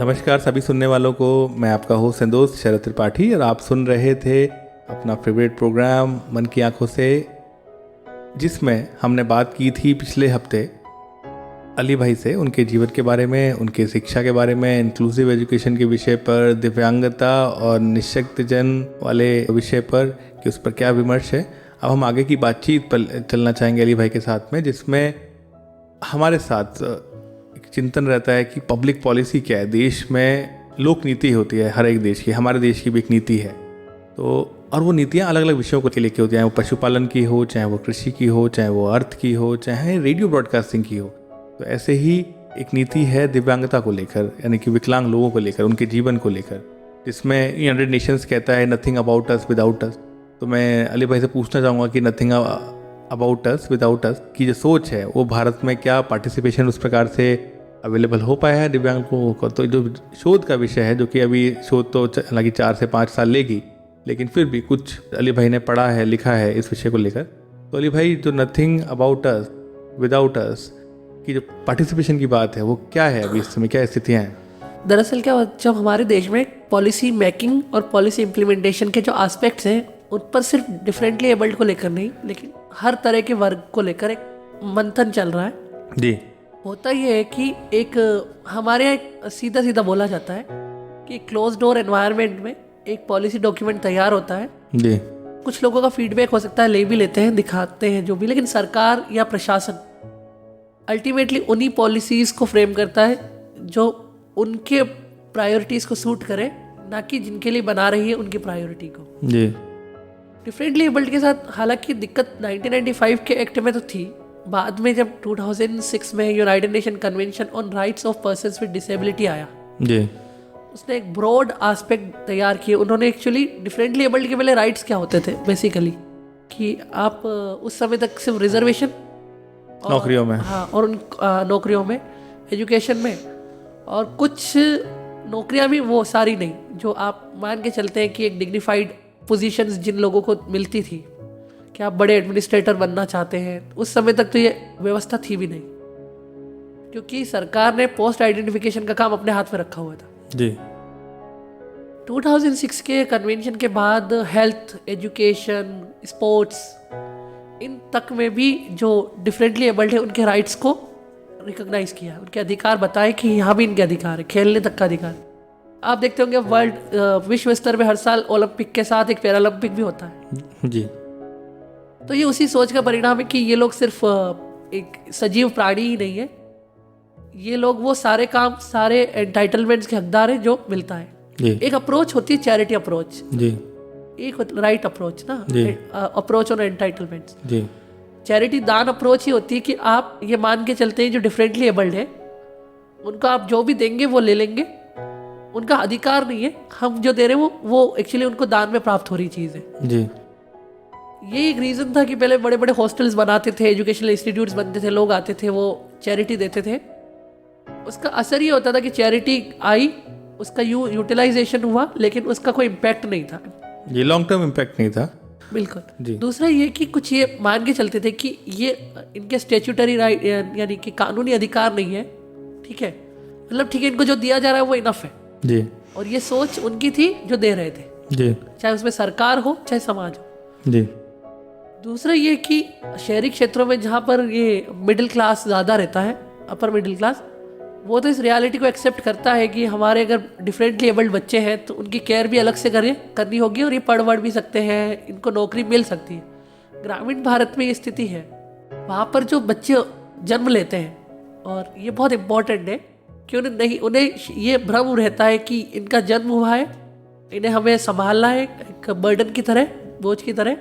नमस्कार सभी सुनने वालों को, मैं आपका होस्ट संतोष शरद त्रिपाठी और आप सुन रहे थे अपना फेवरेट प्रोग्राम मन की आंखों से, जिसमें हमने बात की थी पिछले हफ्ते अली भाई से उनके जीवन के बारे में, उनके शिक्षा के बारे में, इंक्लूसिव एजुकेशन के विषय पर, दिव्यांगता और निःशक्तजन वाले विषय पर कि उस पर क्या विमर्श है। अब हम आगे की बातचीत पर चलना चाहेंगे अली भाई के साथ में, जिसमें हमारे साथ चिंतन रहता है कि पब्लिक पॉलिसी क्या है। देश में लोक नीति होती है, हर एक देश की, हमारे देश की भी एक नीति है। तो और वो नीतियाँ अलग अलग विषयों को लेकर होती हैं, वो पशुपालन की हो, चाहे वो कृषि की हो, चाहे वो अर्थ की हो, चाहे रेडियो ब्रॉडकास्टिंग की हो। तो ऐसे ही एक नीति है दिव्यांगता को लेकर, यानी कि विकलांग लोगों को लेकर, उनके जीवन को लेकर, जिसमें यूनाइटेड नेशंस कहता है नथिंग अबाउट अस विदाउट अस। तो मैं अली भाई से पूछना चाहूँगा कि नथिंग अबाउट अस विदाउट अस की जो सोच है, वो भारत में क्या पार्टिसिपेशन उस प्रकार से अवेलेबल हो पाया है दिव्यांग लोगों को? तो जो शोध का विषय है, जो कि अभी शोध तो हालांकि 4 से 5 साल लेगी, लेकिन फिर भी कुछ अली भाई ने पढ़ा है, लिखा है इस विषय को लेकर। तो अली भाई, जो नथिंग अबाउट अस विदाउट अस की जो पार्टिसिपेशन की बात है, वो क्या है अभी इस समय, क्या स्थितियाँ हैं? दरअसल क्या, जब हमारे देश में पॉलिसी मेकिंग और पॉलिसी इम्प्लीमेंटेशन के जो एस्पेक्ट्स हैं, उन पर सिर्फ डिफरेंटली एबल्ड को लेकर नहीं, लेकिन हर तरह के वर्ग को लेकर एक मंथन चल रहा है जी। होता ये है कि एक हमारे यहाँ सीधा सीधा बोला जाता है कि क्लोज डोर एनवायरनमेंट में एक पॉलिसी डॉक्यूमेंट तैयार होता है जी। कुछ लोगों का फीडबैक हो सकता है, ले भी लेते हैं, दिखाते हैं जो भी, लेकिन सरकार या प्रशासन अल्टीमेटली उन्हीं पॉलिसीज़ को फ्रेम करता है जो उनके प्रायोरिटीज़ को सूट करे, ना कि जिनके लिए बना रही है उनकी प्रायोरिटी को। जी। डिफरेंटली एबल्ड के साथ हालांकि दिक्कत 1995 के एक्ट में तो थी, बाद में जब 2006 में United nation convention on rights of persons with disability आया जी, उसने एक ब्रॉड एस्पेक्ट तैयार किए। उन्होंने एक्चुअली डिफरेंटली एबल्ड के पहले राइट्स क्या होते थे बेसिकली, कि आप उस समय तक सिर्फ रिजर्वेशन नौकरियों में, हाँ, और उन नौकरियों में, एजुकेशन में, और कुछ नौकरियां भी वो सारी नहीं जो आप मान के चलते हैं कि एक डिग्निफाइड पोजीशंस जिन लोगों को मिलती थी कि आप बड़े एडमिनिस्ट्रेटर बनना चाहते हैं, उस समय तक तो ये व्यवस्था थी भी नहीं, क्योंकि सरकार ने पोस्ट आइडेंटिफिकेशन का काम अपने हाथ में रखा हुआ था। जी। 2006 के कन्वेंशन के बाद हेल्थ, एजुकेशन, स्पोर्ट्स, इन तक में भी जो डिफरेंटली एबल्ड है उनके राइट्स को रिकॉग्नाइज किया, उनके अधिकार बताए कि यहाँ भी इनके अधिकार है, खेलने तक का अधिकार। आप देखते होंगे वर्ल्ड विश्व स्तर पे हर साल ओलंपिक के साथ एक पैरालंपिक भी होता है। जी। तो ये उसी सोच का परिणाम है कि ये लोग सिर्फ एक सजीव प्राणी ही नहीं है, ये लोग वो सारे काम, सारे एंटाइटलमेंट्स के हकदार हैं जो मिलता है। जी। एक अप्रोच होती है चैरिटी अप्रोच, जी। एक राइट अप्रोच ना, अप्रोच ऑन एंटाइटलमेंट्स। जी। चैरिटी दान अप्रोच ही होती है कि आप ये मान के चलते हैं जो डिफरेंटली एबल्ड है उनको आप जो भी देंगे वो ले लेंगे, उनका अधिकार नहीं है, हम जो दे रहे हैं वो एक्चुअली उनको दान में प्राप्त हो रही चीज़ है। जी। ये एक रीज़न था कि पहले बड़े बड़े हॉस्टल्स बनाते थे, एजुकेशनल इंस्टीट्यूट्स बनते थे, लोग आते थे, वो चैरिटी देते थे। उसका असर ये होता था कि चैरिटी आई, उसका यूटिलाइजेशन हुआ, लेकिन उसका कोई इम्पैक्ट नहीं था, ये लॉन्ग टर्म इम्पैक्ट नहीं था। बिल्कुल। दूसरा ये कि कुछ ये मान के चलते थे कि ये इनके स्टैट्यूटरी राइट यानी कि कानूनी अधिकार नहीं है, ठीक है, मतलब ठीक है, इनको जो दिया जा रहा है वो इनफ है। जी। और ये सोच उनकी थी जो दे रहे थे, जी, चाहे उसमें सरकार हो चाहे समाज हो। जी। दूसरा ये कि शहरी क्षेत्रों में जहाँ पर ये मिडिल क्लास ज़्यादा रहता है, अपर मिडिल क्लास, वो तो इस रियलिटी को एक्सेप्ट करता है कि हमारे अगर डिफरेंटली एबल्ड बच्चे हैं तो उनकी केयर भी अलग से करनी होगी, और ये पढ़ वढ़ भी सकते हैं, इनको नौकरी मिल सकती है। ग्रामीण भारत में ये स्थिति है, वहाँ पर जो बच्चे जन्म लेते हैं, और ये बहुत इम्पोर्टेंट है कि उन्हें ये भ्रम रहता है कि इनका जन्म हुआ है, इन्हें हमें संभालना है एक बर्डन की तरह, बोझ की तरह।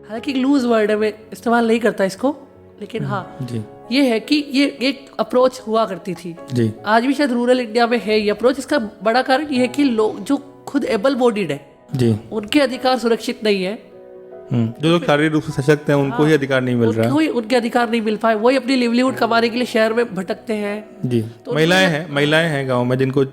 हालांकि लूज वर्ड है, मैं इस्तेमाल नहीं करता इसको, लेकिन हाँ जी, ये है कि ये एक अप्रोच हुआ करती थी। जी। आज भी शायद रूरल इंडिया में है ये अप्रोच। इसका बड़ा कारण ये है कि लोग जो खुद एबल बॉडीड है, जी, उनके अधिकार सुरक्षित नहीं है। जो लोग शारीरिक रूप से सशक्त हैं उनको ही अधिकार नहीं मिल रहा। उनके अधिकार नहीं मिल पाए, वही अपनी लिवलीहुड कमाने के लिए शहर में भटकते हैं। जी। तो महिलाएं हैं गाँव में जिनको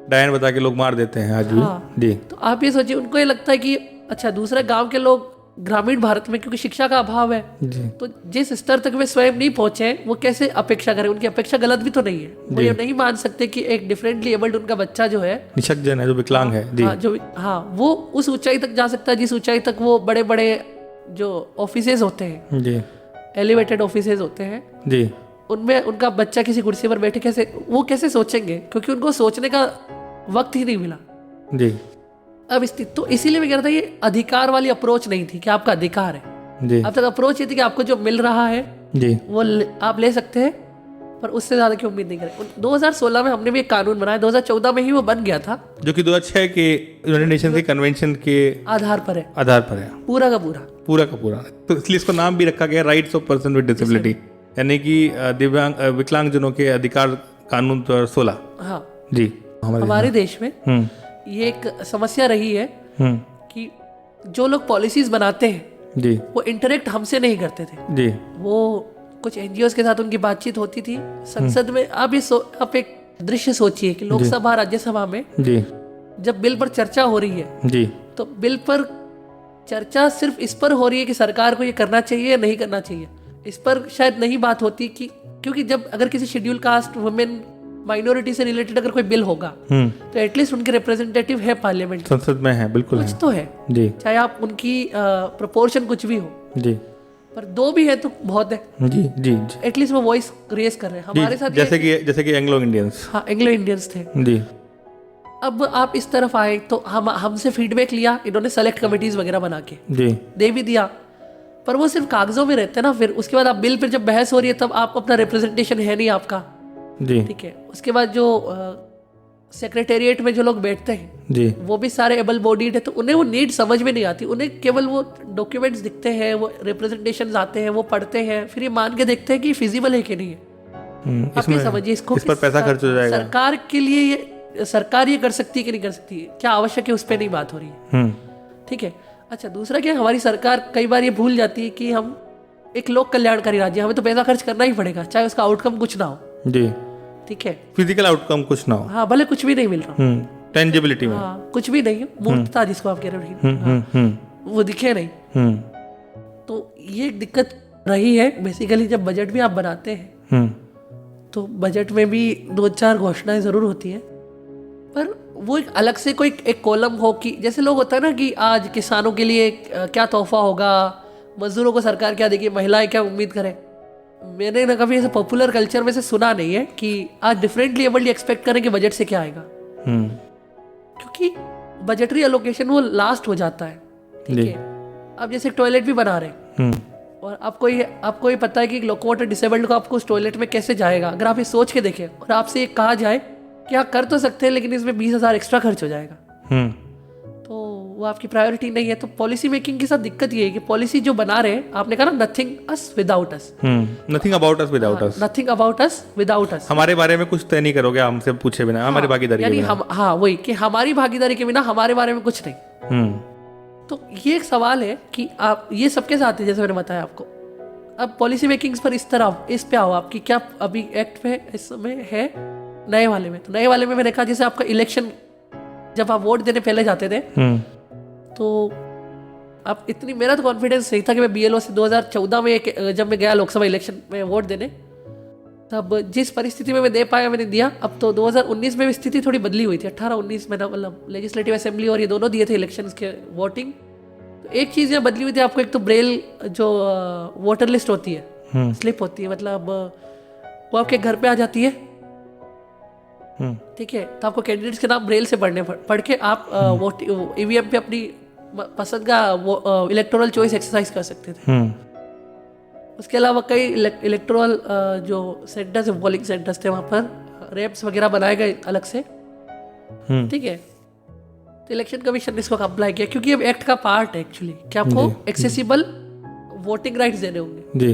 डायन बता के लोग मार देते हैं आज भी। हाँ। जी। तो आप ये सोचिए, उनको ये लगता है कि अच्छा दूसरे गाँव के लोग ग्रामीण भारत में क्योंकि शिक्षा का अभाव है, जी तो जिस स्तर तक वे स्वयं नहीं पहुंचे वो कैसे अपेक्षा करें? उनकी अपेक्षा गलत भी तो नहीं है। वो ये नहीं मान सकते कि एक डिफरेंटली एबल्ड उनका बच्चा जो है, निशक्तजन है, जो विकलांग है, जी वो उस ऊंचाई तक जा सकता है जिस ऊंचाई तक वो बड़े बड़े जो ऑफिसेज होते हैं, जी एलिवेटेड ऑफिसेज होते हैं, जी उनमें उनका बच्चा किसी कुर्सी पर बैठे कैसे सोचेंगे? क्योंकि उनको सोचने का वक्त ही नहीं मिला। जी अब तो इसीलिए मैं कह रहा था, ये अधिकार वाली अप्रोच नहीं थी कि आपका अधिकार है। जी अब तक अप्रोच ये थी कि आपको जो मिल रहा है जी वो आप ले सकते हैं, पर उससे ज़्यादा की उम्मीद नहीं करें। 2016 में हमने भी एक कानून बनाया, 2014 में ही वो बन गया था, जो कि 2006 के यूनाइटेड नेशन के कन्वेंशन के आधार पर है पूरा का पूरा। तो इसलिए इसको नाम भी रखा गया rights of person with disability, यानी कि दिव्यांग विकलांगजनों के अधिकार कानून 2016। हाँ जी, हमारे देश में ये एक समस्या रही है कि जो लोग पॉलिसीज बनाते हैं जी वो इंटरेक्ट हमसे नहीं करते थे जी। वो कुछ एनजीओ के साथ उनकी बातचीत होती थी संसद में। आप एक दृश्य सोचिए कि लोकसभा राज्यसभा में जी जब बिल पर चर्चा हो रही है जी, तो बिल पर चर्चा सिर्फ इस पर हो रही है कि सरकार को ये करना चाहिए या नहीं करना चाहिए। इस पर शायद नहीं बात होती कि क्योंकि जब अगर किसी शेड्यूल कास्ट, वुमेन, माइनॉरिटी से रिलेटेड अगर कोई बिल होगा तो एटलीस्ट उनके रिप्रेजेंटेटिव है पार्लियामेंट, संसद में है, बिल्कुल कुछ तो है जी, चाहे आप उनकी प्रोपोर्शन कुछ भी हो जी, पर 2 भी है तो बहुत है जी जी जी। एटलीस्ट वो वॉइस रेज कर रहे हैं हमारे साथ। जैसे कि एंग्लो इंडियंस, हाँ एंग्लो इंडियंस थे जी। अब आप इस तरफ आए तो हमसे फीडबैक लिया, इन्होंने सेलेक्ट कमिटीज वगैरह बना के जी दे भी दिया, पर वो सिर्फ कागजों में रहते हैं ना। फिर उसके बाद आप बिल पर जब बहस हो रही है तब आप अपना रिप्रेजेंटेशन है नहीं आपका, जी ठीक है। उसके बाद जो सेक्रेटेरिएट में जो लोग बैठते हैं जी, वो भी सारे एबल बॉडीड है, तो उन्हें वो नीड समझ में नहीं आती। उन्हें केवल वो डॉक्यूमेंट्स दिखते हैं, वो रिप्रेजेंटेशन आते हैं, वो पढ़ते हैं, फिर ये मान के देखते हैं कि फिजिबल है कि नहीं है। आप ये समझिए इसको, इस पर पैसा खर्च हो जाएगा। सरकार के लिए ये सरकार ये कर सकती है कि नहीं कर सकती, क्या आवश्यक है, उस पर नहीं बात हो रही है, ठीक है। अच्छा, दूसरा क्या, हमारी सरकार कई बार ये भूल जाती है कि हम एक लोक कल्याणकारी राज्य, हमें तो पैसा खर्च करना ही पड़ेगा चाहे उसका आउटकम कुछ ना हो, जी, ठीक है, फिजिकल आउटकम कुछ ना हो, हाँ भले कुछ भी नहीं मिल रहा, टेंजिबिलिटी में, हाँ कुछ भी नहीं है, मूर्तता जिसको आप कह रहे हो, वो दिखे नहीं, तो ये एक दिक्कत रही है। बेसिकली जब बजट भी आप बनाते हैं तो बजट में भी 2-4 घोषणाएं जरूर होती है, पर वो एक अलग से कोई एक कॉलम हो कि जैसे लोग होता है ना कि आज किसानों के लिए क्या तोहफा होगा, मजदूरों को सरकार क्या देगी, महिलाएं क्या उम्मीद करें। मैंने ना कभी ऐसे पॉपुलर कल्चर में से सुना नहीं है कि आज डिफरेंटली एबल्ड एक्सपेक्ट करें कि बजट से क्या आएगा, क्योंकि बजटरी एलोकेशन वो लास्ट हो जाता है, ठीक है। अब जैसे टॉयलेट भी बना रहे हैं और आपको ये पता है कि लोकोमोटर डिसेबल्ड को आपको उस टॉयलेट में कैसे जाएगा, अगर आप ये सोच के देखें और आपसे ये कहा जाए कि आप कर तो सकते हैं लेकिन इसमें 20,000 एक्स्ट्रा खर्च हो जाएगा, तो वो आपकी प्रायोरिटी नहीं है। तो पॉलिसी मेकिंग के साथ दिक्कत ये है कि पॉलिसी जो बना रहे हैं, आपने कहा ना nothing us without us, nothing about us without us, nothing about us without अस, हमारे बारे में कुछ तय नहीं करोगे हमसे पूछे बिना, हमारी भागीदारी के बिना, हाँ वही कि हमारी भागीदारी के बिना हमारे बारे में कुछ नहीं। तो ये एक सवाल है कि आप ये सबके साथ है, जैसे मैंने बताया आपको। अब पॉलिसी मेकिंग्स पर इस पे आओ आपकी क्या अभी एक्ट में इस समय है नए वाले में। तो नए वाले में मैंने कहा जैसे आपका इलेक्शन जब आप वोट देने पहले जाते थे तो आप इतनी, मेरा तो कॉन्फिडेंस नहीं था कि मैं BLO से 2014 में जब मैं गया लोकसभा इलेक्शन में वोट देने, तब जिस परिस्थिति में मैं दे पाया मैंने दिया। अब तो 2019 में स्थिति थोड़ी बदली हुई थी, 18-19 में मतलब लेजिस्लेटिव असेंबली और ये दोनों दिए थे इलेक्शंस के वोटिंग। तो एक चीज़ यहाँ बदली हुई थी आपको, एक तो ब्रेल जो वोटर लिस्ट होती है, स्लिप होती है, मतलब वो आपके घर पे आ जाती है, ठीक है। तो आपको कैंडिडेट्स के नाम ब्रेल से पढ़ के आप वोट EVM पे अपनी पसंद का इलेक्टोरल चॉइस एक्सरसाइज कर सकते थे। उसके अलावा कई इलेक्टोरल जो सेंटर्स है, पोलिंग सेंटर्स थे, वहाँ पर रैम्प्स वगैरह बनाए गए अलग से, ठीक है। तो इलेक्शन कमीशन ने इसको अप्लाई किया क्योंकि अब एक्ट का पार्ट है एक्चुअली कि आपको एक्सेसिबल वोटिंग राइट्स देने होंगे जी।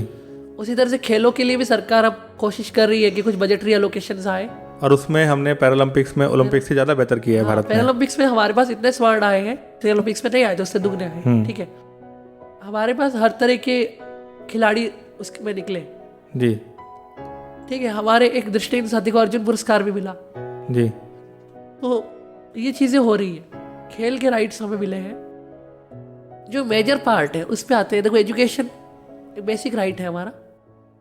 उसी तरह से खेलों के लिए भी सरकार अब कोशिश कर रही है कि कुछ बजटरी एलोकेशंस आए, और उसमें हमने पैरालंपिक्स में ओलंपिक्स से ज़्यादा बेहतर किया है भारत में। पैरालंपिक्स में हमारे पास इतने स्वर्ण आए हैं, ओलंपिक्स में नहीं आए तो उससे दुगने आए, ठीक है। हमारे पास हर तरह के खिलाड़ी उसमें निकले जी, ठीक है। हमारे एक दृष्टिहीन साथी को अर्जुन पुरस्कार भी मिला जी। तो ये चीज़ें हो रही है, खेल के राइट्स हमें मिले हैं जो मेजर पार्ट है उस पे आते हैं। देखो एजुकेशन एक बेसिक राइट है हमारा,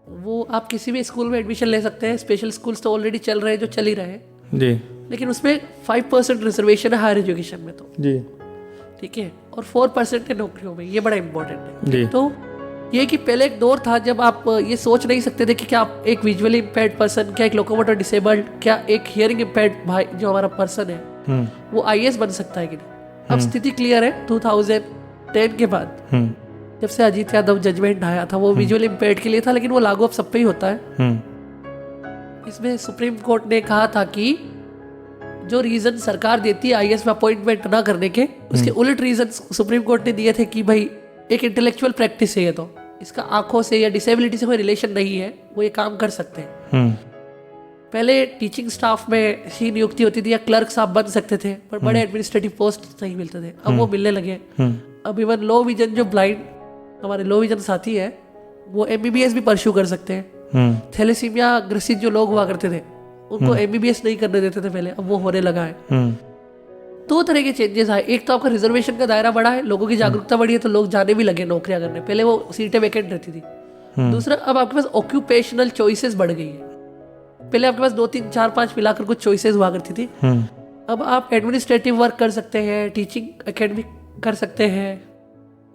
वो आप किसी भी स्कूल में एडमिशन ले सकते हैं। स्पेशल स्कूल्स तो ऑलरेडी चल रहे हैं, जो चल ही रहे हैं जी, लेकिन उसमें 5% रिजर्वेशन है हायर एजुकेशन में तो जी, ठीक है, और 4% है नौकरियों में। ये बड़ा इंपॉर्टेंट है। जी, तो ये कि पहले एक दौर था जब आप ये सोच नहीं सकते थे कि क्या आप एक विजुअली इम्पेयर्ड पर्सन, क्या एक लोकोमोटर डिसेबल्ड, क्या एक हियरिंग इम्पेयर्ड भाई जो हमारा पर्सन है वो आईएएस बन सकता है कि नहीं। अब स्थिति क्लियर है। 2010 के बाद जब से अजीत यादव जजमेंट आया था, वो विजुअली इम्पेयर्ड के लिए था, लेकिन वो लागू अब सब पे ही होता है। इसमें सुप्रीम कोर्ट ने कहा था कि जो रीजन सरकार देती है आईएएस में अपॉइंटमेंट ना करने के, उसके उलट रीजन सुप्रीम कोर्ट ने दिए थे कि भाई एक इंटेलेक्चुअल प्रैक्टिस है, ये तो इसका आंखों से या डिसेबिलिटी से कोई रिलेशन नहीं है, वो ये काम कर सकते हैं। पहले टीचिंग स्टाफ में ही नियुक्ति होती थी या क्लर्क साहब बन सकते थे, पर बड़े एडमिनिस्ट्रेटिव पोस्ट नहीं मिलते थे, अब वो मिलने लगे। अब इवन लो विजन जो ब्लाइंड हमारे लो विजन साथी है वो एमबीबीएस भी परस्यू कर सकते हैं। थैलेसीमिया ग्रसित जो लोग हुआ करते थे उनको एमबीबीएस नहीं करने देते थे पहले, अब वो होने लगा है। दो तरह के चेंजेस आए। एक तो आपका रिजर्वेशन का दायरा बढ़ा है, लोगों की जागरूकता बढ़ी है, तो लोग जाने भी लगे नौकरियां करने, पहले वो सीटें वैकेंट रहती थी। दूसरा, अब आपके पास ऑक्यूपेशनल चॉइसेस बढ़ गई है। पहले आपके पास 2, 3, 4, 5 मिलाकर कुछ चॉइसेस हुआ करती थी। अब आप एडमिनिस्ट्रेटिव वर्क कर सकते हैं, टीचिंग एकेडमिक कर सकते हैं,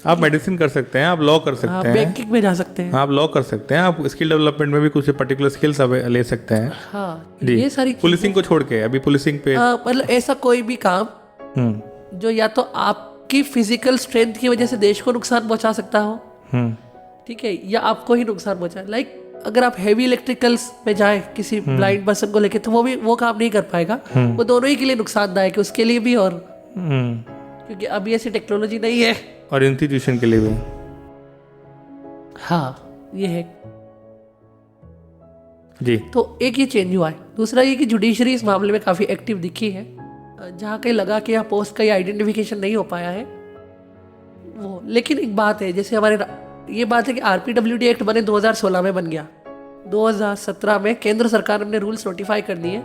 आप मेडिसिन कर सकते हैं, आप लॉ कर सकते हैं, बैंकिंग में जा सकते हैं, आप लॉ कर सकते हैं, आप स्किल डेवलपमेंट में भी कुछ पर्टिकुलर स्किल्स ले सकते हैं। हाँ, जी, ये सारी पुलिसिंग को छोड़ के अभी पुलिसिंग पे मतलब ऐसा कोई भी काम जो या तो आपकी फिजिकल स्ट्रेंथ की वजह से देश को नुकसान पहुंचा सकता हो, ठीक है, या आपको ही नुकसान पहुंचाए। लाइक अगर आप हैवी इलेक्ट्रिकल्स में जाए किसी ब्लाइंड पर्सन को लेके, तो वो काम नहीं कर पाएगा। वो दोनों ही के लिए नुकसानदायक है, उसके लिए भी और क्योंकि अभी ऐसी टेक्नोलॉजी नहीं है, और इंस्टीट्यूशन के लिए भी। हाँ, ये है जी। तो एक ये चेंज हुआ है। दूसरा ये कि जुडिशरी इस मामले में काफ़ी एक्टिव दिखी है। जहाँ कहीं लगा कि यहाँ पोस्ट का आइडेंटिफिकेशन नहीं हो पाया है वो, लेकिन एक बात है, जैसे हमारे ये बात है कि आरपीडब्ल्यूडी एक्ट बने 2016 में बन गया, 2017 में केंद्र सरकार ने रूल्स नोटिफाई कर दिए,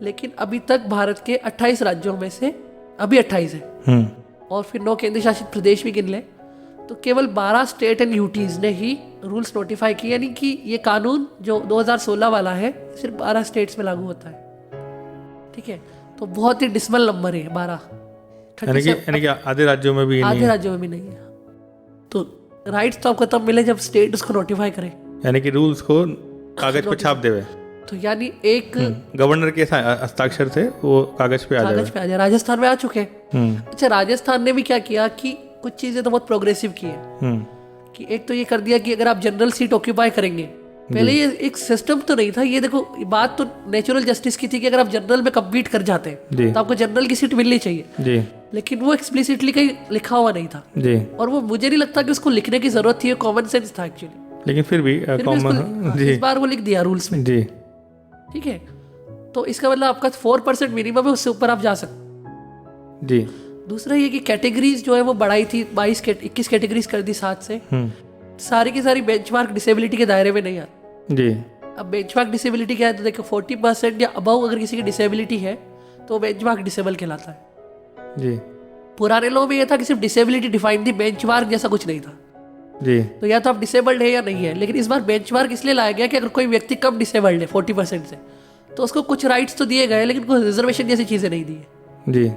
लेकिन अभी तक भारत के 28 राज्यों में से अभी 28 है और फिर 9 केंद्र शासित प्रदेश भी गिन ले तो केवल 12 स्टेट एंड यूटीज ने ही रूल्स नोटिफाई किए, यानी कि ये कानून जो 2016 वाला है सिर्फ 12 स्टेट्स में लागू होता है। ठीक है, तो बहुत ही डिसमल नंबर है 12, यानी कि आधे राज्यों में भी आधे राज्यों में भी नहीं है। तो राइट्स तो आपको तब मिले जब स्टेट उसको नोटिफाई करे, यानी कि रूल्स को कागज पे छाप देवे। तो यानी एक गवर्नर के हस्ताक्षर से वो कागज पे आ जाए। राजस्थान में आ चुके हैं। अच्छा, राजस्थान ने भी क्या किया कि कुछ चीजें तो बहुत प्रोग्रेसिव की है कि एक तो ये कर दिया कि अगर आप जनरल सीट ऑक्यूपाई करेंगे, पहले ये एक सिस्टम तो नहीं था, ये देखो बात तो नेचुरल जस्टिस की थी कि अगर आप जनरल में कम्पीट कर जाते हैं तो आपको जनरल की सीट मिलनी चाहिए जी। लेकिन वो एक्सप्लिसिटली कहीं लिखा हुआ नहीं था जी, और वो मुझे नहीं लगता कि उसको लिखने की जरूरत थी, कॉमन सेंस था एक्चुअली, लेकिन फिर भी इस बार वो लिख दिया रूल्स में जी। ठीक है, तो इसका मतलब आपका 4% मिनिमम है, उससे ऊपर आप जा सकते जी। दूसरा ये कि कैटेगरीज जो है वो बढ़ाई थी, 21 कैटेगरीज कर दी 7 से। सारी की सारी बेंचमार्क डिसेबिलिटी के दायरे में नहीं आती जी। अब बेंचमार्क डिसेबिलिटी क्या है, तो देखो 40% या अबव अगर किसी की डिसेबिलिटी है तो बेंचमार्क डिसेबल कहलाता है जी। पुराने लॉ में यह था कि सिर्फ डिसेबिलिटी डिफाइन थी, बेंचमार्क जैसा कुछ नहीं था जी। तो या तो आप डिसेबल्ड है या नहीं है, लेकिन इस बार बेंचमार्क इसलिए लाया गया कि अगर कोई व्यक्ति कम डिसेबल्ड है 40% से, तो उसको कुछ राइट्स तो दिए गए लेकिन कुछ रिजर्वेशन जैसी चीजें नहीं दी है जी।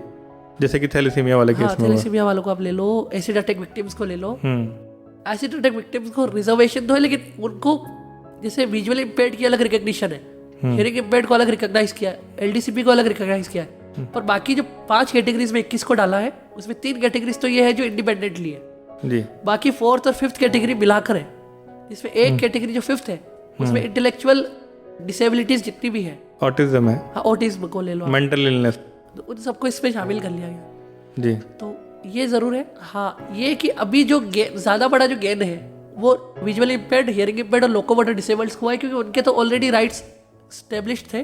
जैसे कि थैलेसीमिया वाले केस में, थैलेसीमिया वालों को आप ले लो, एसिड अटैक विक्टिम्स को ले लो। एसिड अटैक विक्टिम्स को रिजर्वेशन तो है, लेकिन उनको जैसे विजुअली इम्पेयर्ड की अलग रिकॉग्निशन है, हियरिंग इम्पेयर्ड को अलग रिकॉग्नाइज किया है, एलडीसीपी को अलग रिकॉग्नाइज किया है, पर बाकी जो 5 कैटेगरीज में 21 को डाला है उसमें 3 कैटेगरीज तो ये है जो इंडिपेंडेंटली है जी। बाकी 4th और 5th कैटेगरी मिलाकर है, जिसमें एक कैटेगरी जो 5th है उसमें इंटेलेक्चुअल डिसेबिलिटीज जितनी भी है, ऑटिज्म है, हाँ ऑटिज्म को ले लो, मेंटल इलनेस, तो उन सबको इसमें शामिल कर लिया गया जी। तो ये जरूर है हाँ, ये कि अभी जो ज्यादा बड़ा जो गेन है वो विजुअली इम्पेयर्ड, हियरिंग इम्पेयर्ड और लोकोमोटर डिसेबल्ड हुआ है, क्योंकि उनके तो ऑलरेडी राइट्स स्टेब्लिश्ड थे,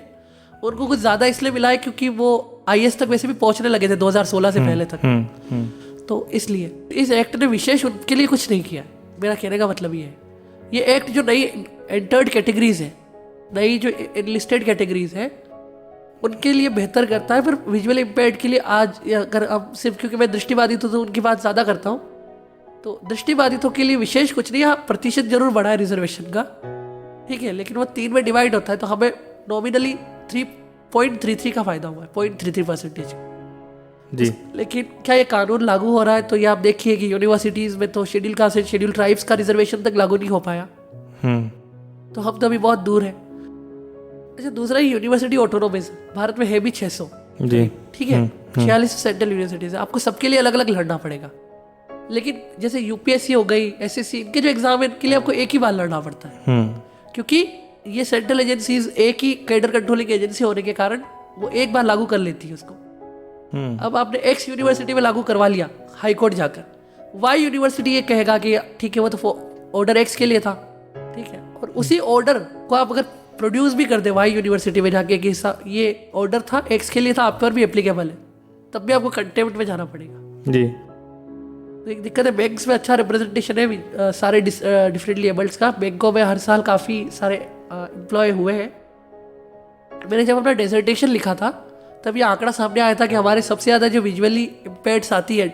उनको कुछ ज्यादा इसलिए मिला है क्योंकि वो आईएएस तक वैसे भी पहुंचने लगे थे 2016 से पहले तक। तो इसलिए इस एक्ट ने विशेष उनके लिए कुछ नहीं किया, मेरा कहने का मतलब ये है। ये एक्ट जो नई एंटर्ड कैटेगरीज है, नई जो एनलिस्टेड कैटेगरीज है, उनके लिए बेहतर करता है। फिर विजुअली इम्पेयर्ड के लिए आज अगर हम सिर्फ, क्योंकि मैं दृष्टिवादी तो उनकी बात ज़्यादा करता हूँ, तो दृष्टिबाधितों के लिए विशेष कुछ नहीं, हाँ प्रतिशत जरूर बढ़ा है रिजर्वेशन का, ठीक है, लेकिन वो 3 में डिवाइड होता है, तो हमें नॉमिनली 3.33 का फायदा हुआ है, 0.33%। जी। लेकिन क्या ये कानून लागू हो रहा है? तो ये आप देखिए कि यूनिवर्सिटीज़ में तो schedule caste and schedule tribes का रिजर्वेशन तक लागू नहीं हो पाया, तो हम तो अभी बहुत दूर है। अच्छा, दूसरा ही यूनिवर्सिटी ऑटोनोमस भारत में है भी 600, जी, ठीक है, 46 सेंट्रल यूनिवर्सिटीज है, आपको सबके लिए अलग अलग लड़ना पड़ेगा। लेकिन जैसे यूपीएससी हो गई, एसएससी, इनके जो एग्जाम है इनके लिए आपको एक ही बार लड़ना पड़ता है, क्योंकि ये सेंट्रल एजेंसीज एक ही कैडर कंट्रोलिंग एजेंसी होने के कारण वो एक बार लागू कर लेती है उसको। अब आपने एक्स यूनिवर्सिटी में लागू करवा लिया हाई कोर्ट जाकर, वाई यूनिवर्सिटी ये कहेगा कि ठीक है वो तो ऑर्डर एक्स के लिए था, ठीक है, और उसी ऑर्डर को आप अगर प्रोड्यूस भी कर दे वाई यूनिवर्सिटी में जाके कि ये ऑर्डर था एक्स के लिए था, आप पर भी एप्लीकेबल है, तब भी आपको कंटेम्प्ट में जाना पड़ेगा। जी। तो एक दिक्कत है, बैंक्स में अच्छा रिप्रेजेंटेशन है सारे डिफरेंटली एबल्ड्स का, बैंकों में हर साल काफ़ी सारे एम्प्लॉय हुए हैं। मैंने जब अपना डेजर्टेशन लिखा था तब ये आंकड़ा सामने आया था कि हमारे सबसे ज़्यादा जो विजुअली इम्पेयर्ड साथी है,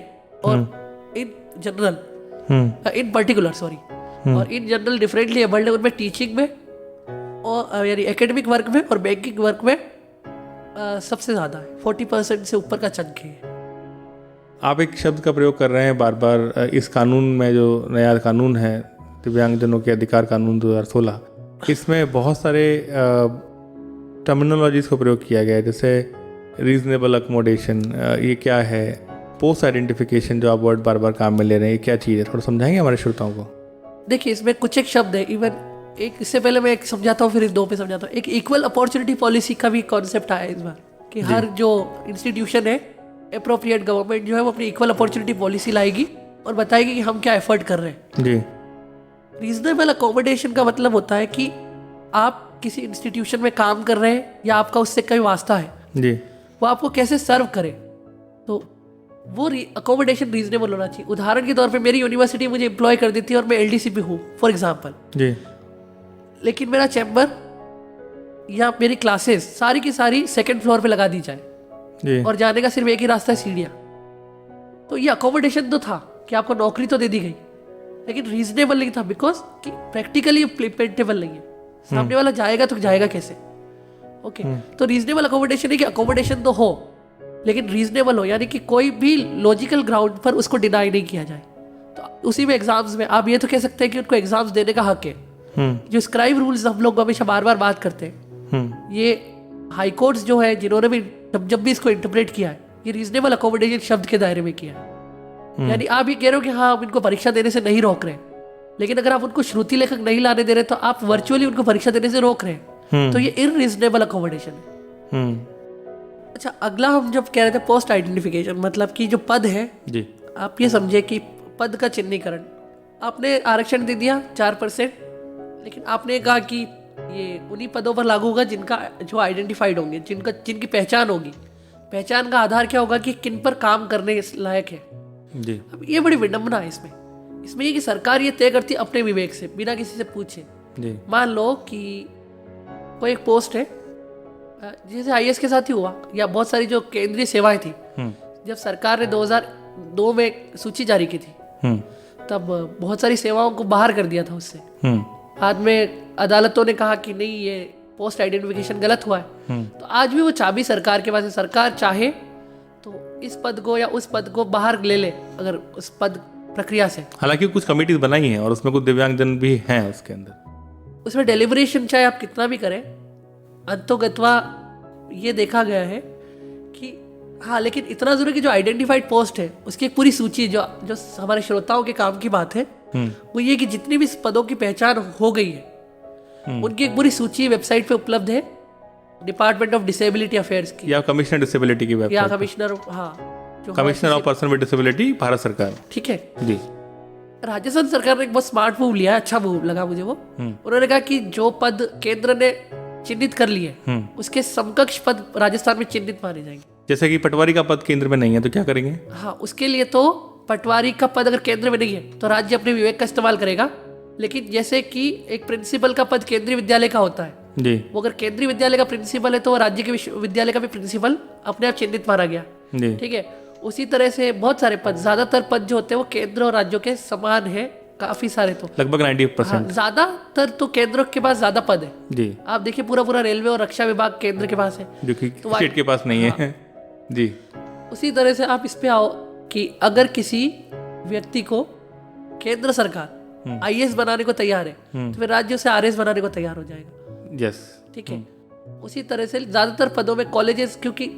और in general, in particular sorry, और इन जनरल डिफरेंटली एबल्ड है, उनमें टीचिंग में और यानी एकेडमिक वर्क में और बैंकिंग वर्क में सबसे ज़्यादा है, 40% से ऊपर का चंक है। आप एक शब्द का प्रयोग कर रहे हैं बार बार इस कानून में, जो नया कानून है दिव्यांगजनों के अधिकार कानून 2016, इसमें बहुत सारे टर्मिनोलॉजीज का प्रयोग किया गया है, जैसे रीजनेबल अकोमोडेशन, ये क्या है, पोस्ट आइडेंटिफिकेशन जो आप वर्ड बार बार काम में ले रहे हैं, ये क्या चीज़ है, थोड़ा समझाएंगे हमारे श्रोताओं को? देखिए, इसमें कुछ एक शब्द है, इवन एक इससे पहले मैं एक समझाता हूँ फिर 2 पे समझाता हूँ। एक इक्वल अपॉर्चुनिटी पॉलिसी का भी कॉन्सेप्ट आया इस बार कि हर जो इंस्टीट्यूशन है, अप्रोप्रिएट गवर्नमेंट जो है वो अपनी इक्वल अपॉर्चुनिटी पॉलिसी लाएगी और बताएगी कि हम क्या एफर्ट कर रहे हैं। जी। रीजनेबल अकोमोडेशन का मतलब होता है कि आप किसी इंस्टीट्यूशन में काम कर रहे हैं या आपका उससे कोई वास्ता है जी, वो आपको कैसे सर्व करे, तो वो अकोमोडेशन रीजनेबल होना चाहिए। उदाहरण के तौर पे मेरी यूनिवर्सिटी मुझे एम्प्लॉय कर देती है और मैं एलडीसी पे हूँ फॉर एग्जांपल जी, लेकिन मेरा चैम्बर या मेरी क्लासेस सारी की सारी 2nd फ्लोर पे लगा दी जाए जी, और जाने का सिर्फ एक ही रास्ता है, सीढ़ियाँ, तो ये अकोमोडेशन तो था कि आपको नौकरी तो दे दी गई, लेकिन रीजनेबल नहीं था, बिकॉज कि प्रैक्टिकली इम्प्लीमेंटेबल नहीं है, सामने वाला जाएगा तो जाएगा कैसे। ओके, तो रीजनेबल अकोमोडेशन है कि अकोमोडेशन तो हो लेकिन रीजनेबल हो, यानी कि कोई भी लॉजिकल ग्राउंड पर उसको डिनाई नहीं किया जाए। तो उसी में एग्जाम्स में आप ये तो कह सकते हैं कि उनको एग्जाम्स देने का हक है। जो स्क्राइब रूल्स हम लोग हमेशा बार बार बात करते हैं, ये हाई कोर्ट्स जो है जिन्होंने भी जब भी इसको इंटरप्रेट किया है, ये रीजनेबल अकोमोडेशन शब्द के दायरे में किया है। यानी आप ये कह रहे हो कि हाँ, हम इनको परीक्षा देने से नहीं रोक रहे, लेकिन अगर आप उनको श्रुति लेखक नहीं लाने दे रहे तो आप वर्चुअली उनको परीक्षा देने से रोक रहे हैं, तो ये इररीजनेबल अकोमोडेशन है। अच्छा, अगला हम जब कह रहे थे पोस्ट आइडेंटिफिकेशन, मतलब कि जो पद है जी, आप ये समझे कि पद का चिन्हीकरण, आपने आरक्षण दे दिया 4%, लेकिन आपने कहा कि ये उन्हीं पदों पर लागू होगा जिनका जो आइडेंटिफाइड होंगे, जिनकी पहचान होगी। पहचान का आधार क्या होगा कि किन पर काम करने लायक है जी। अब ये बड़ी विडंबना है इसमें ये कि सरकार ये तय करती है अपने विवेक से, बिना किसी से पूछे जी। मान लो कि कोई एक पोस्ट है, जैसे आईएएस के साथ ही हुआ, या बहुत सारी जो केंद्रीय सेवाएं थी, जब सरकार ने 2002 में सूची जारी की थी, तब बहुत सारी सेवाओं को बाहर कर दिया था उससे। बाद में अदालतों ने कहा कि नहीं, ये पोस्ट आइडेंटिफिकेशन गलत हुआ है। तो आज भी वो चाबी सरकार के पास है, सरकार चाहे तो इस पद को या उस पद को बाहर ले ले, अगर उस पद प्रक्रिया से। हालांकि कुछ कमिटीज बनाई हैं और उसमें कुछ दिव्यांगजन भी हैं उसके अंदर, उसमें डेलिब्रेशन चाहे आप कितना भी करें, अंतोगत्वा ये देखा गया है कि हाँ, लेकिन इतना जरूर कि जो आइडेंटिफाइड पोस्ट है उसकी एक पूरी सूची, जो हमारे श्रोताओं के काम की बात है, वो ये कि जितनी भी पदों की पहचान हो गई है उनकी एक पूरी सूची वेबसाइट पे उपलब्ध है, डिपार्टमेंट ऑफ डिसेबिलिटी अफेयर्स की, या कमिश्नर डिसेबिलिटी की वेबसाइट, या कमिश्नर, हाँ, commissioner of person with disability, Bharat सरकार, ठीक है जी। राजस्थान सरकार ने एक बहुत स्मार्ट मूव लिया है, अच्छा मूव लगा मुझे वो। उन्होंने कहा कि जो पद केंद्र ने चिन्हित कर लिए उसके समकक्ष पद राजस्थान में चिन्हित माने जाएंगे। जैसे कि पटवारी का पद केंद्र में नहीं है तो क्या करेंगे? हाँ, उसके लिए तो पटवारी का पद अगर केंद्र में नहीं है तो राज्य अपने विवेक का इस्तेमाल करेगा, लेकिन जैसे कि एक प्रिंसिपल का पद केंद्रीय विद्यालय का होता है जी, वो अगर केंद्रीय विद्यालय का प्रिंसिपल है तो राज्य के विद्यालय का भी प्रिंसिपल अपने आप चिन्हित माना गया, ठीक है। उसी तरह से बहुत सारे पद, ज़्यादातर पद जो होते हैं वो केंद्र और राज्यों के समान है, काफ़ी सारे तो लगभग 90%। ज़्यादातर तो केंद्र के पास ज़्यादा पद है जी। आप देखिए पूरा रेलवे और रक्षा विभाग केंद्र के पास है, जो कि स्टेट के पास नहीं है। जी। उसी तरह से आप इस पे आओ कि अगर किसी व्यक्ति को केंद्र सरकार आईएएस बनाने को तैयार है तो फिर राज्यों से आरएएस बनाने को तैयार हो जाएगा। यस। ठीक है। उसी तरह से ज़्यादातर पदों में कॉलेजेस, क्योंकि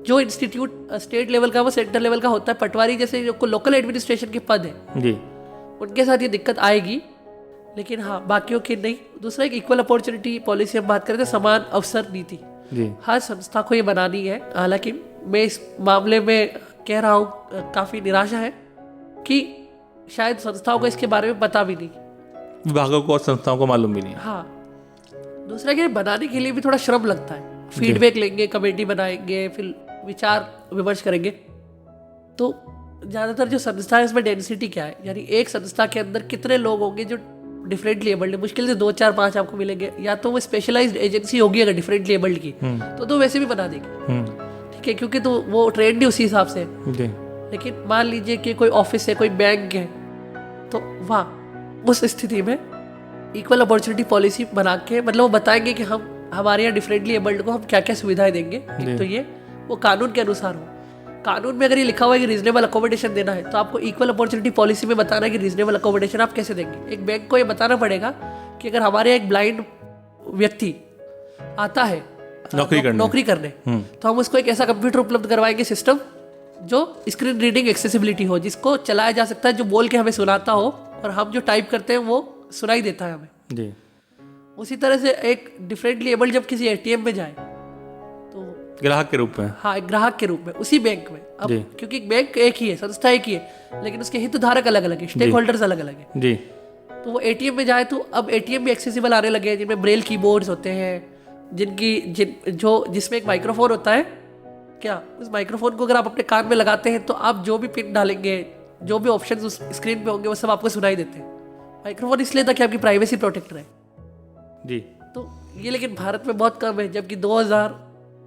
जो इंस्टीट्यूट स्टेट लेवल का वो सेंटर लेवल का होता है, पटवारी जैसे जो लोकल एडमिनिस्ट्रेशन के पद है जी, उनके साथ ये दिक्कत आएगी, लेकिन हाँ बाकियों की नहीं। दूसरा एक इक्वल अपॉर्चुनिटी पॉलिसी हम बात करें तो समान अवसर नीति जी। हर संस्था को ये बनानी है। हालांकि मैं इस मामले में कह रहा हूँ काफ़ी निराशा है कि शायद संस्थाओं को इसके बारे में पता भी नहीं, विभागों को और संस्थाओं को मालूम भी नहीं। हाँ। दूसरा कि बनाने के लिए भी थोड़ा श्रम लगता है, फीडबैक लेंगे, कमेटी बनाएंगे, फिर विचार विमर्श करेंगे। तो ज़्यादातर जो संस्था है इसमें डेंसिटी क्या है, यानी एक संस्था के अंदर कितने लोग होंगे जो डिफरेंटली एबल्ड है, मुश्किल से 2 4 5 आपको मिलेंगे। या तो वो स्पेशलाइज्ड एजेंसी होगी अगर डिफरेंटली एबल्ड की तो वैसे भी बना देगी, ठीक है, क्योंकि तो वो ट्रेंड ही उसी हिसाब से है। लेकिन मान लीजिए कि कोई ऑफिस है, कोई बैंक है, तो वहाँ उस स्थिति में इक्वल अपॉर्चुनिटी पॉलिसी बना के मतलब वो बताएंगे कि हम हमारे यहाँ डिफरेंटली एबल्ड को हम क्या क्या सुविधाएं देंगे, तो ये वो कानून के अनुसार हो। कानून में अगर ये लिखा हुआ है कि रीजनेबल अकोमोडेशन देना है तो आपको इक्वल अपॉर्चुनिटी पॉलिसी में बताना है कि रीजनेबल अकोमोडेशन आप कैसे देंगे। एक बैंक को ये बताना पड़ेगा कि अगर हमारे यहाँ एक ब्लाइंड व्यक्ति आता है नौकरी करने तो हम उसको एक ऐसा कंप्यूटर उपलब्ध करवाएंगे, सिस्टम जो स्क्रीन रीडिंग एक्सेसिबिलिटी हो, जिसको चलाया जा सकता है, जो बोल के हमें सुनाता हो और हम जो टाइप करते हैं वो सुनाई देता है हमें जी। उसी तरह से एक डिफरेंटली एबल्ड जब किसी एटीएम में जाए तो ग्राहक के रूप में, हाँ एक ग्राहक के रूप में उसी बैंक में, अब क्योंकि बैंक एक ही है, संस्था एक ही है, लेकिन उसके हितधारक अलग अलग है, स्टेक होल्डर्स अलग अलग है जी। तो वो एटीएम में जाए तो अब एटीएम भी एक्सेसिबल आने लगे हैं, जिनमें ब्रेल कीबोर्ड्स होते हैं, जिसमें एक माइक्रोफोन होता है। क्या उस माइक्रोफोन को अगर आप अपने कान में लगाते हैं तो आप जो भी पिन डालेंगे, जो भी ऑप्शंस उस स्क्रीन पे होंगे वो सब आपको सुनाई देते हैं। माइक्रोफोन इसलिए था कि आपकी प्राइवेसी प्रोटेक्ट रहे जी। तो ये लेकिन भारत में बहुत कम है, जबकि 2000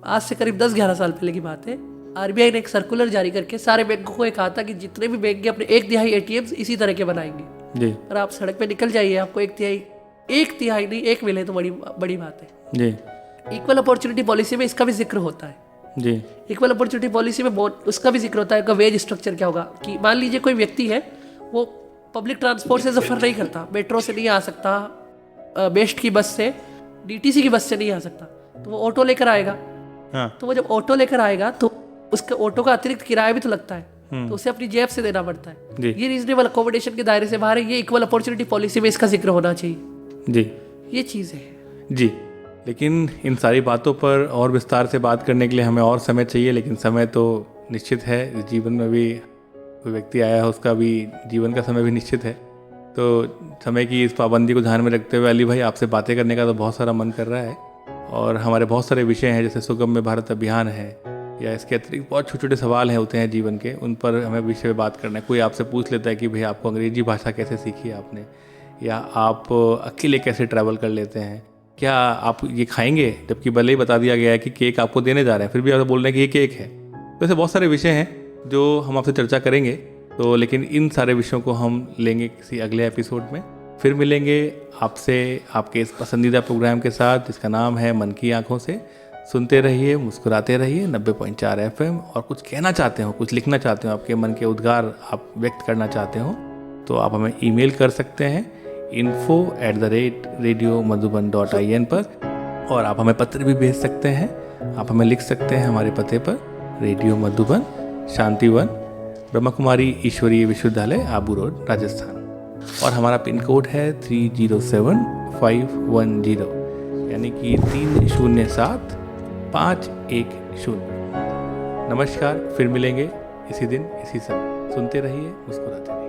आज से करीब 10-11 साल पहले की बात है, आरबीआई ने एक सर्कुलर जारी करके सारे बैंकों को कहा था कि जितने भी बैंक अपने 1/3 एटीएम्स इसी तरह के बनाएंगे जी। और आप सड़क पे निकल जाइए, आपको 1/3 नहीं 1 मिले तो बड़ी बात है जी। इक्वल अपॉर्चुनिटी पॉलिसी में इसका भी जिक्र होता है जी। इक्वल अपॉर्चुनिटी पॉलिसी में उसका भी जिक्र होता है कि वेज स्ट्रक्चर क्या होगा, कि मान लीजिए कोई व्यक्ति है वो पब्लिक ट्रांसपोर्ट से सफर नहीं करता, मेट्रो से नहीं आ सकता, बेस्ट की बस से, डीटीसी की बस से नहीं आ सकता, तो वो ऑटो लेकर आएगा। हाँ। तो वो जब ऑटो लेकर आएगा तो उसके ऑटो का अतिरिक्त किराया भी तो लगता है, तो उसे अपनी जेब से देना पड़ता है। ये रीजनेबल अकोमोडेशन के दायरे से बाहर है, ये इक्वल अपॉर्चुनिटी पॉलिसी में इसका जिक्र होना चाहिए जी। ये चीज़ है जी। लेकिन इन सारी बातों पर और विस्तार से बात करने के लिए हमें और समय चाहिए, लेकिन समय तो निश्चित है, इस जीवन में भी कोई व्यक्ति आया है उसका भी जीवन का समय भी निश्चित है। तो समय की इस पाबंदी को ध्यान में रखते हुए अली भाई आपसे बातें करने का तो बहुत सारा मन कर रहा है, और हमारे बहुत सारे विषय हैं जैसे सुगम्य भारत अभियान है, या इसके अतिरिक्त बहुत छोटे छोटे सवाल हैं होते हैं जीवन के, उन पर हमें विषय में बात करना है। कोई आपसे पूछ लेता है कि भाई आपको अंग्रेजी भाषा कैसे सीखी आपने, या आप अकेले कैसे ट्रैवल कर लेते हैं, क्या आप ये खाएंगे, जबकि भले ही बता दिया गया है कि केक आपको देने जा रहे हैं, फिर भी आप बोल रहे हैं कि ये केक है। तो ऐसे बहुत सारे विषय हैं जो हम आपसे चर्चा करेंगे, तो लेकिन इन सारे विषयों को हम लेंगे किसी अगले एपिसोड में। फिर मिलेंगे आपसे आपके इस पसंदीदा प्रोग्राम के साथ जिसका नाम है मन की आंखों से। सुनते रहिए, मुस्कुराते रहिए 90.4 FM। और कुछ कहना चाहते हो, कुछ लिखना चाहते हो, आपके मन के उद्गार आप व्यक्त करना चाहते हो, तो आप हमें ईमेल कर सकते हैं info@radiomadhuban.in पर, और आप हमें पत्र भी भेज सकते हैं। आप हमें लिख सकते हैं हमारे पते पर, रेडियो मधुबन, शांतिवन, ब्रह्म कुमारी ईश्वरीय विश्वविद्यालय, आबू रोड, राजस्थान। और हमारा पिन कोड है 307510, यानी कि 307510। नमस्कार, फिर मिलेंगे इसी दिन इसी समय। सुनते रहिए, मुस्कुराते रहिए।